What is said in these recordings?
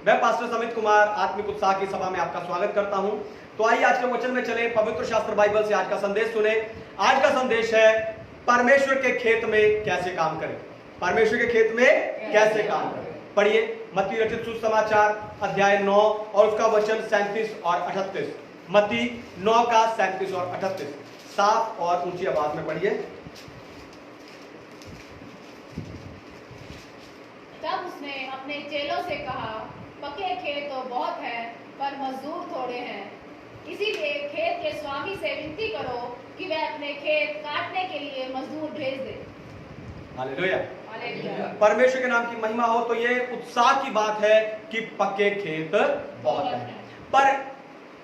मैं पास्टर समित कुमार आत्मिक उत्साह की सभा में आपका स्वागत करता हूं। तो आइए आज के वचन में चले, पवित्र शास्त्र बाइबल से आज का संदेश सुने। आज का संदेश है परमेश्वर के खेत में कैसे काम करें। परमेश्वर के खेत में कैसे काम करें। पढ़िए मत्ती रचित सुसमाचार अध्याय 9 और उसका वचन 37 और 38। मत्ती 9 का 37 और 38 साफ और ऊंची आवाज में पढ़िए। तब उसने अपने चेलों से कहा, पके खेत तो बहुत हैं, पर मजदूर थोड़े हैं। इसीलिए खेत के स्वामी से विनती करो कि वह अपने खेत काटने के लिए मजदूर भेज दे। हालेलुया। हालेलुया। परमेश्वर के नाम की महिमा हो। तो ये उत्साह की बात है कि पक्के खेत बहुत हैं, पर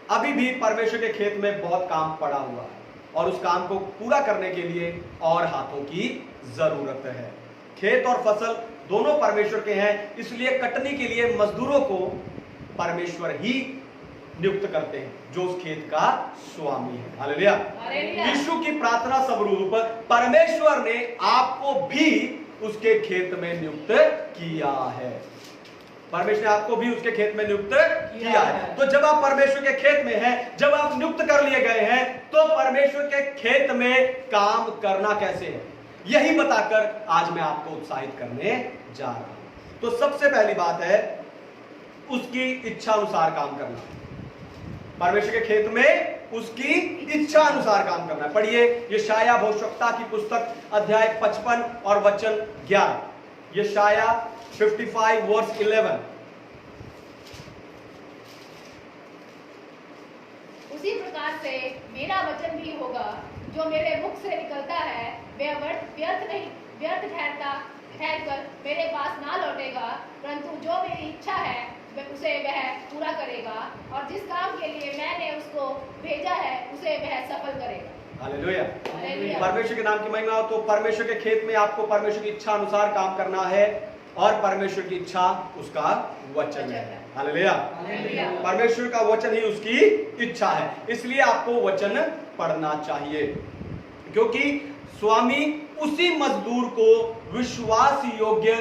अभी भी परमेश्वर के खेत में बहुत काम पड़ा हुआ है और उस काम को पूरा करने के लिए और हाथों की जरूरत है। खेत और फसल दोनों परमेश्वर के हैं, इसलिए कटनी के लिए मजदूरों को परमेश्वर ही नियुक्त करते हैं, जो उस खेत का स्वामी है। हालेलुया। यीशु की प्रार्थना स्वरूप परमेश्वर ने आपको भी उसके खेत में नियुक्त किया है। परमेश्वर ने आपको भी उसके खेत में नियुक्त किया है। तो जब आप परमेश्वर के खेत में हैं, जब आप नियुक्त कर लिए गए हैं, तो परमेश्वर के खेत में काम करना कैसे है, यही बताकर आज मैं आपको उत्साहित करने जा रहा हूं। तो सबसे पहली बात है उसकी इच्छा अनुसार काम करना। परमेश्वर के खेत में उसकी इच्छा अनुसार काम करना। पढ़िए यशाया भविष्यवक्ता की पुस्तक अध्याय 55 और वचन 11। यशाया 55 वर्स 11। उसी प्रकार से मेरा वचन भी होगा, जो मेरे मुख से निकलता है वह व्यर्थ ठहरकर मेरे पास ना लौटेगा, परंतु जो मेरी इच्छा है उसे वह पूरा करेगा, और जिस काम के लिए मैंने उसको भेजा है उसे वह सफल करेगा। हालेलुया। परमेश्वर के नाम की महिमा हो। तो परमेश्वर के खेत में आपको परमेश्वर की इच्छा अनुसार काम करना है, और परमेश्वर की इच्छा उसका वचन है। हालेलुया। परमेश्वर का वचन ही उसकी इच्छा है, इसलिए आपको वचन पढ़ना चाहिए, क्योंकि स्वामी उसी मजदूर को विश्वास योग्य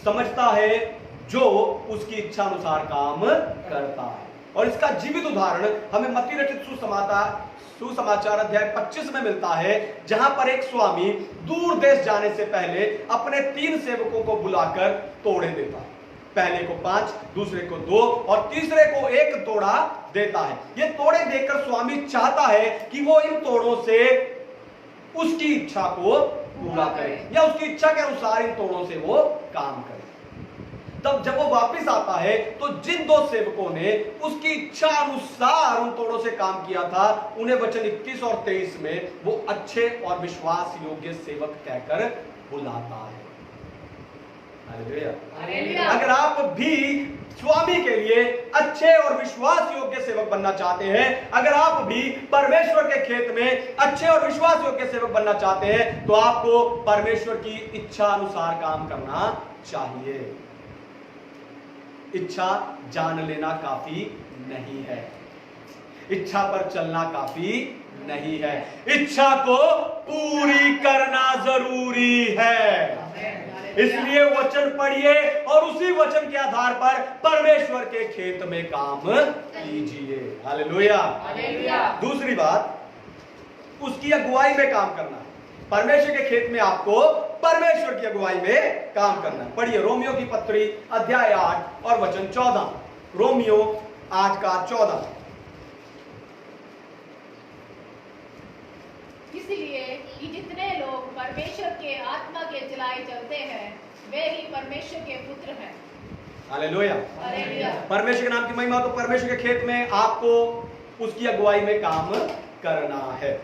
समझता है जो उसकी इच्छा अनुसार काम करता है। और इसका जीवित उदाहरण हमें मत्ती रचित सुसमाचार अध्याय 25 में मिलता है, जहां पर एक स्वामी दूर देश जाने से पहले अपने 3 सेवकों को बुलाकर तोड़े देता है। पहले को 5, दूसरे को 2 और तीसरे को 1 तोड़ा देता है। ये तोड़े देकर स्वामी चाहता है कि वो इन तोड़ों से उसकी इच्छा को पूरा करे, या उसकी इच्छा के अनुसार इन तोड़ों से वो काम करे। तब जब वो वापस आता है, तो जिन 2 सेवकों ने उसकी इच्छा अनुसार उन तोड़ों से काम किया था, उन्हें वचन 21 और 23 में वो अच्छे और विश्वास योग्य सेवक कहकर बुलाता है। हालेलुया। अगर आप भी स्वामी के लिए अच्छे और विश्वास योग्य सेवक बनना चाहते हैं, अगर आप भी परमेश्वर के खेत में अच्छे और विश्वास योग्य सेवक बनना चाहते हैं, तो आपको परमेश्वर की इच्छा अनुसार काम करना चाहिए। इच्छा जान लेना काफी नहीं है, इच्छा पर चलना काफी नहीं है, इच्छा को पूरी करना जरूरी है। इसलिए वचन पढ़िए और उसी वचन के आधार पर परमेश्वर के खेत में काम कीजिए। हालेलुया। दूसरी बात, उसकी अगुवाई में काम करना है। परमेश्वर के खेत में आपको परमेश्वर की अगुवाई में काम करना है। पढ़िए रोमियो की पत्री अध्याय 8 और वचन 14। रोमियो 8 का 14। इसलिए कि जितने लोग परमेश्वर के आत्मा के चलाए चलते हैं, वे ही परमेश्वर के पुत्र हैं। हालेलुया। हालेलुया। परमेश्वर के नाम की महिमा। तो परमेश्वर के खेत में आपको उसकी अगुवाई में काम करना है।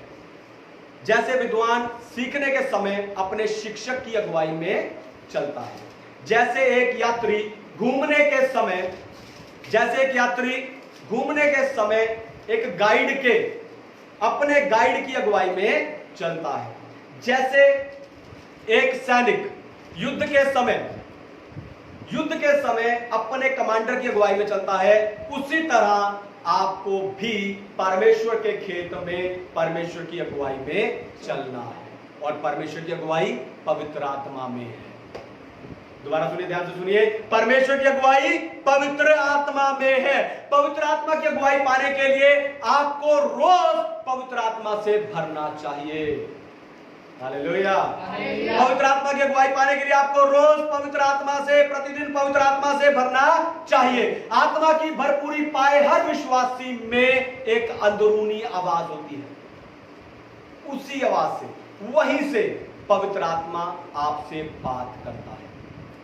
जैसे विद्वान सीखने के समय अपने शिक्षक की अगुवाई में चलता है, जैसे एक यात्री घूमने के समय एक गाइड के अपने गाइड की अगुवाई में चलता है, जैसे एक सैनिक युद्ध के समय अपने कमांडर की अगुवाई में चलता है, उसी तरह आपको भी परमेश्वर के खेत में परमेश्वर की अगुवाई में चलना है। और परमेश्वर की अगुवाई पवित्र आत्मा में है। दोबारा सुनिए, ध्यान से सुनिए। परमेश्वर की अगुवाई पवित्र आत्मा में है। पवित्र आत्मा की अगुवाई पाने के लिए आपको रोज पवित्र आत्मा से भरना चाहिए। हालेलुया। पवित्र आत्मा की अगुवाई पाने के लिए आपको रोज पवित्र आत्मा से, प्रतिदिन पवित्र आत्मा से भरना चाहिए। आत्मा की भरपूरी पाए हर विश्वासी में एक अंदरूनी आवाज होती है, उसी आवाज से, वहीं से पवित्र आत्मा आपसे बात करता है।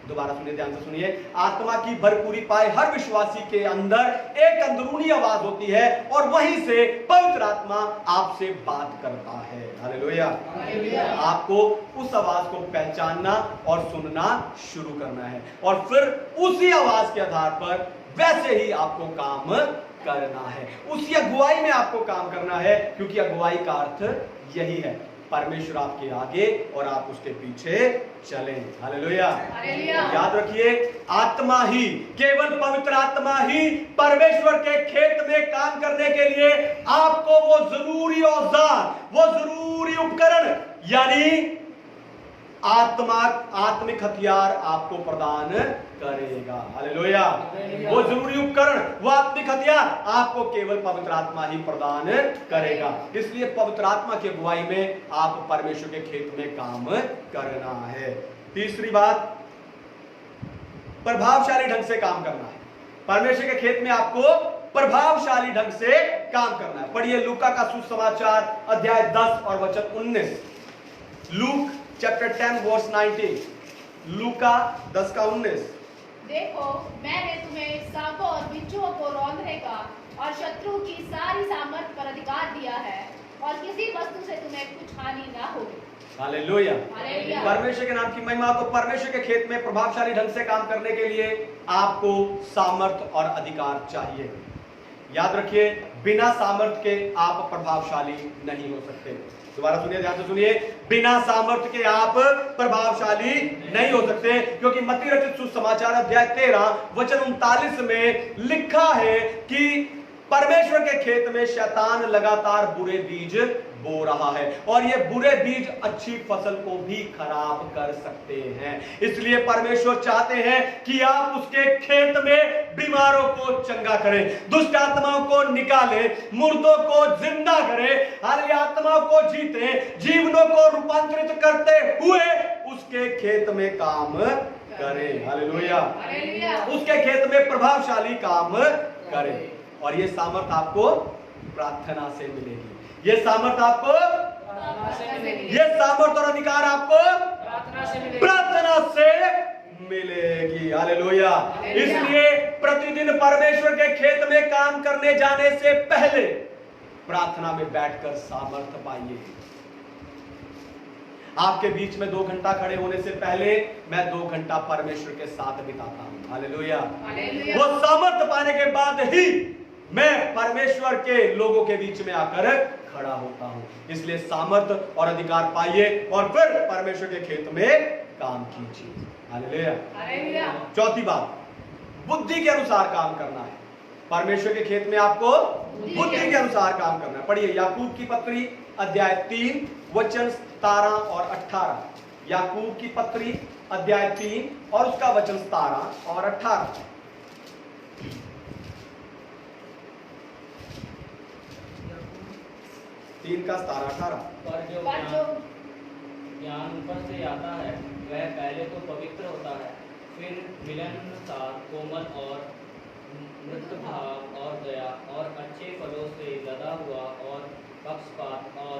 दोबारा सुनिए, ध्यान से सुनिए। आत्मा की भरपूरी पाए हर विश्वासी के अंदर एक अंदरूनी आवाज होती है और वहीं से पवित्र आत्मा आपसे बात करता है। हालेलुया। आपको उस आवाज को पहचानना और सुनना शुरू करना है और फिर उसी आवाज के आधार पर वैसे ही आपको काम करना है, उसी अगुवाई में आपको काम करना है, क्योंकि अगुवाई का अर्थ यही है, परमेश्वर आपके आगे और आप उसके पीछे चलें। हालेलुया। याद रखिए, आत्मा ही, केवल पवित्र आत्मा ही परमेश्वर के खेत में काम करने के लिए आपको वो जरूरी औजार, वो जरूरी उपकरण, यानी आत्मिक हथियार आपको प्रदान करेगा। हालेलुया। वो जरूरी उपकरण, वो आत्मिक हथियार आपको केवल पवित्र आत्मा ही प्रदान करेगा। इसलिए पवित्र आत्मा की अगुवाई में आप परमेश्वर के खेत में काम करना है। तीसरी बात, प्रभावशाली ढंग से काम करना है। परमेश्वर के खेत में आपको प्रभावशाली ढंग से काम करना है। पढ़िए लूका का सुसमाचार अध्याय 10 और वचन 19। Luke chapter 10 verse 19। लूका 10 का 19। देखो, मैंने तुम्हें सांपों और बिच्छुओं को रौंदने का और शत्रु की सारी सामर्थ पर अधिकार दिया है और किसी वस्तु से तुम्हें कुछ हानि ना होगी। हालेलुया। हालेलुया। परमेश्वर के नाम की महिमा। तो परमेश्वर के खेत में प्रभावशाली ढंग से काम करने के लिए आपको सामर्थ और अधिकार चाहिए। याद रखिए, बिना सामर्थ के आप प्रभावशाली नहीं हो सकते। दोबारा सुनिए, ध्यान से सुनिए। बिना सामर्थ्य के आप प्रभावशाली नहीं हो सकते, क्योंकि मत्ती रचित सुसमाचार अध्याय 13 वचन 39 में लिखा है कि परमेश्वर के खेत में शैतान लगातार बुरे बीज बो रहा है और ये बुरे बीज अच्छी फसल को भी खराब कर सकते हैं। इसलिए परमेश्वर चाहते हैं कि आप उसके खेत में बीमारों को चंगा करें, दुष्ट आत्माओं को निकालें, मुर्दों को जिंदा करें, हर आत्माओं को जीते, जीवनों को रूपांतरित करते हुए उसके खेत में काम करें। हालेलुया। उसके खेत में प्रभावशाली काम करें। और ये सामर्थ आपको प्रार्थना से मिलेगी। ये सामर्थ आपको, ये सामर्थ और अधिकार आपको प्रार्थना से मिलेगी। हालेलुया। इसलिए प्रतिदिन परमेश्वर के खेत में काम करने जाने से पहले प्रार्थना में बैठकर सामर्थ पाइए। आपके बीच में 2 घंटा खड़े होने से पहले मैं 2 घंटा परमेश्वर के साथ बिताता हूं। हालेलुया। वो सामर्थ पाने के बाद ही मैं परमेश्वर के लोगों के बीच में आकर खड़ा होता हूं। इसलिए सामर्थ और अधिकार पाइए और फिर परमेश्वर के खेत में काम कीजिए। हालेलुया। चौथी बात, बुद्धि के अनुसार काम करना है। परमेश्वर के खेत में आपको बुद्धि के अनुसार काम करना है। पढ़िए याकूब की पत्री अध्याय 3 वचन 17 और 18। याकूब की पत्री अध्याय 3 और उसका वचन 17 और 18। 3 का 17 18। पर जो ज्ञान ऊपर से आता है वह पहले तो पवित्र होता है, फिर मिलनसार, कोमल और मृत भाव और दया और अच्छे फलों से लदा हुआ और पक्षपात और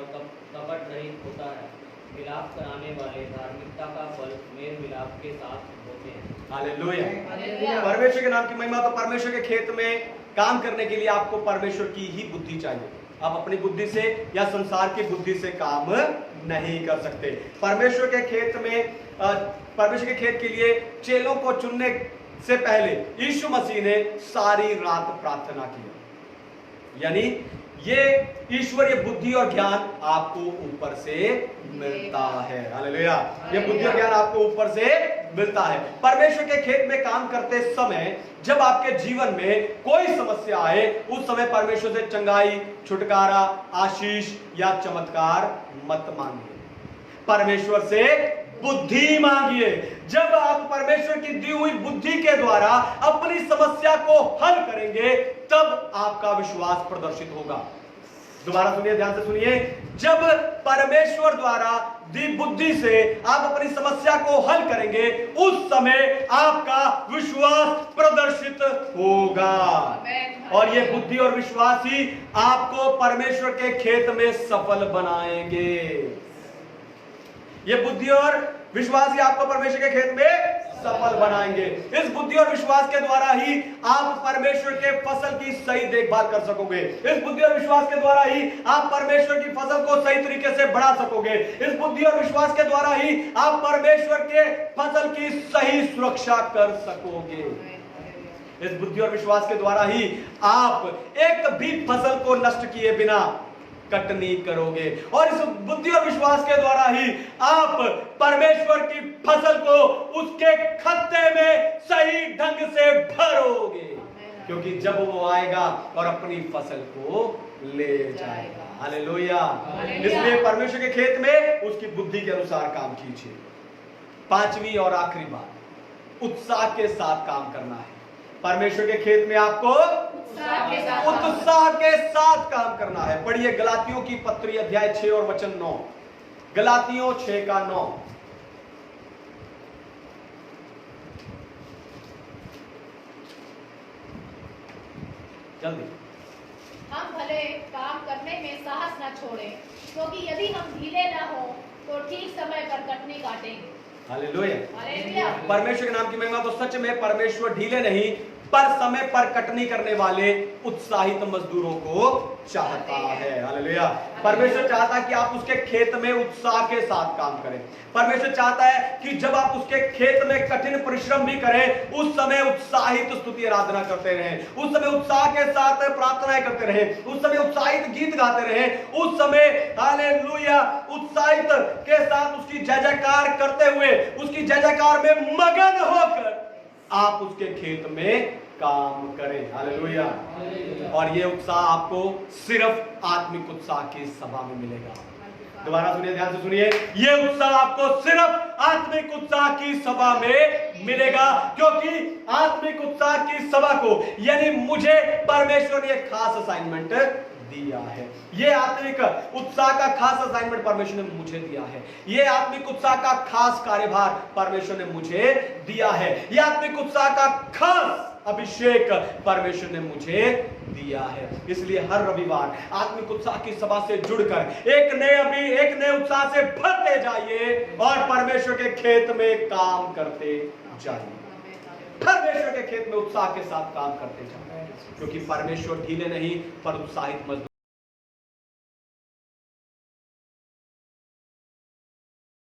कपट रहित होता है। मिलाप कराने वाले धार्मिकता का फल मेल मिलाप के साथ होते हैं। हालेलुया। परमेश्वर के नाम की महिमा। तो परमेश्वर के खेत में काम करने के लिए आपको परमेश्वर की ही बुद्धि चाहिए। आप अपनी बुद्धि से या संसार की बुद्धि से काम नहीं कर सकते। परमेश्वर के खेत में, परमेश्वर के खेत के लिए चेलों को चुनने से पहले यीशु मसीह ने सारी रात प्रार्थना की। यानी ये ईश्वरीय बुद्धि और ज्ञान आपको ऊपर से मिलता है। हालेलुया। ये बुद्धि और ज्ञान आपको ऊपर से मिलता है। परमेश्वर के खेत में काम करते समय जब आपके जीवन में कोई समस्या आए, उस समय परमेश्वर से चंगाई, छुटकारा, आशीष या चमत्कार मत मांगिए। परमेश्वर से बुद्धि मांगिए। जब आप परमेश्वर की दी हुई बुद्धि के द्वारा अपनी समस्या को हल करेंगे, तब आपका विश्वास प्रदर्शित होगा। दोबारा सुनिए, ध्यान से सुनिए। जब परमेश्वर द्वारा दी बुद्धि से आप अपनी समस्या को हल करेंगे, उस समय आपका विश्वास प्रदर्शित होगा। और ये बुद्धि और विश्वास ही आपको परमेश्वर के खेत में सफल बनाएंगे। ये बुद्धि और विश्वास ही आपको परमेश्वर के खेत में सफल बनाएंगे। इस बुद्धि और विश्वास के द्वारा ही आप परमेश्वर के फसल की सही देखभाल कर सकोगे। इस बुद्धि और विश्वास के द्वारा ही आप परमेश्वर की फसल को सही तरीके से बढ़ा सकोगे। इस बुद्धि और विश्वास के द्वारा ही आप परमेश्वर के फसल की सही सुरक्षा कर सकोगे। इस बुद्धि और विश्वास के द्वारा ही आप एक भी फसल को नष्ट किए बिना कटनी करोगे। और इस बुद्धि और विश्वास के द्वारा ही आप परमेश्वर की फसल को उसके खत्ते में सही ढंग से भरोगे, क्योंकि जब वो आएगा और अपनी फसल को ले जाएगा। हालेलुया। इसलिए परमेश्वर के खेत में उसकी बुद्धि के अनुसार काम कीजिए। पांचवी और आखिरी बात, उत्साह के साथ काम करना है। परमेश्वर के खेत में आपको उत्साह के साथ काम करना है। पढ़िए गलातियों की पत्री अध्याय 6 और वचन 9। गलातियों 6 का 9। जल्दी। हम भले काम करने में साहस न छोड़ें, क्योंकि यदि हम ढीले न हो तो ठीक समय पर कटनी काटेंगे। हालेलुया। परमेश्वर के नाम की महिमा। तो सच में परमेश्वर ढीले नहीं पर समय पर कटनी करने वाले उत्साहित मजदूरों को चाहता है। हालेलुया। परमेश्वर चाहता है कि आप उसके खेत में उत्साह के साथ काम करें। परमेश्वर चाहता है कि जब आप उसके खेत में कठिन परिश्रम भी करें, उस समय उत्साहित स्तुति आराधना करते रहें, उस समय उत्साह के साथ प्रार्थनाएं करते रहें, उस समय उत्साहित गीत गाते रहें, उस समय हालेलुया उत्साहित के साथ उसकी जय जयकार करते हुए, उसकी जय जयकार में मगन होकर आप उसके खेत में काम करें। हालेलुया। और ये उत्साह आपको सिर्फ आत्मिक उत्साह की सभा में मिलेगा। दोबारा सुनिए, ध्यान से सुनिए। ये उत्साह आपको सिर्फ आत्मिक उत्साह की सभा में मिलेगा, क्योंकि आत्मिक उत्साह की सभा को यानी मुझे परमेश्वर ने एक खास असाइनमेंट दिया है। ये आत्मिक उत्साह का खास असाइनमेंट परमेश्वर ने मुझे दिया है। ये आत्मिक उत्साह का खास कार्यभार परमेश्वर ने मुझे दिया है। ये आत्मिक उत्साह का खास अभिषेक परमेश्वर ने मुझे दिया है। इसलिए हर रविवार आत्मिक उत्साह की सभा से जुड़कर एक नए उत्साह से भरते जाइए और परमेश्वर के खेत में काम करते जाइए। परमेश्वर के खेत में उत्साह के साथ काम करते जाइए, क्योंकि परमेश्वर ढीले नहीं पर उत्साहित मजदूर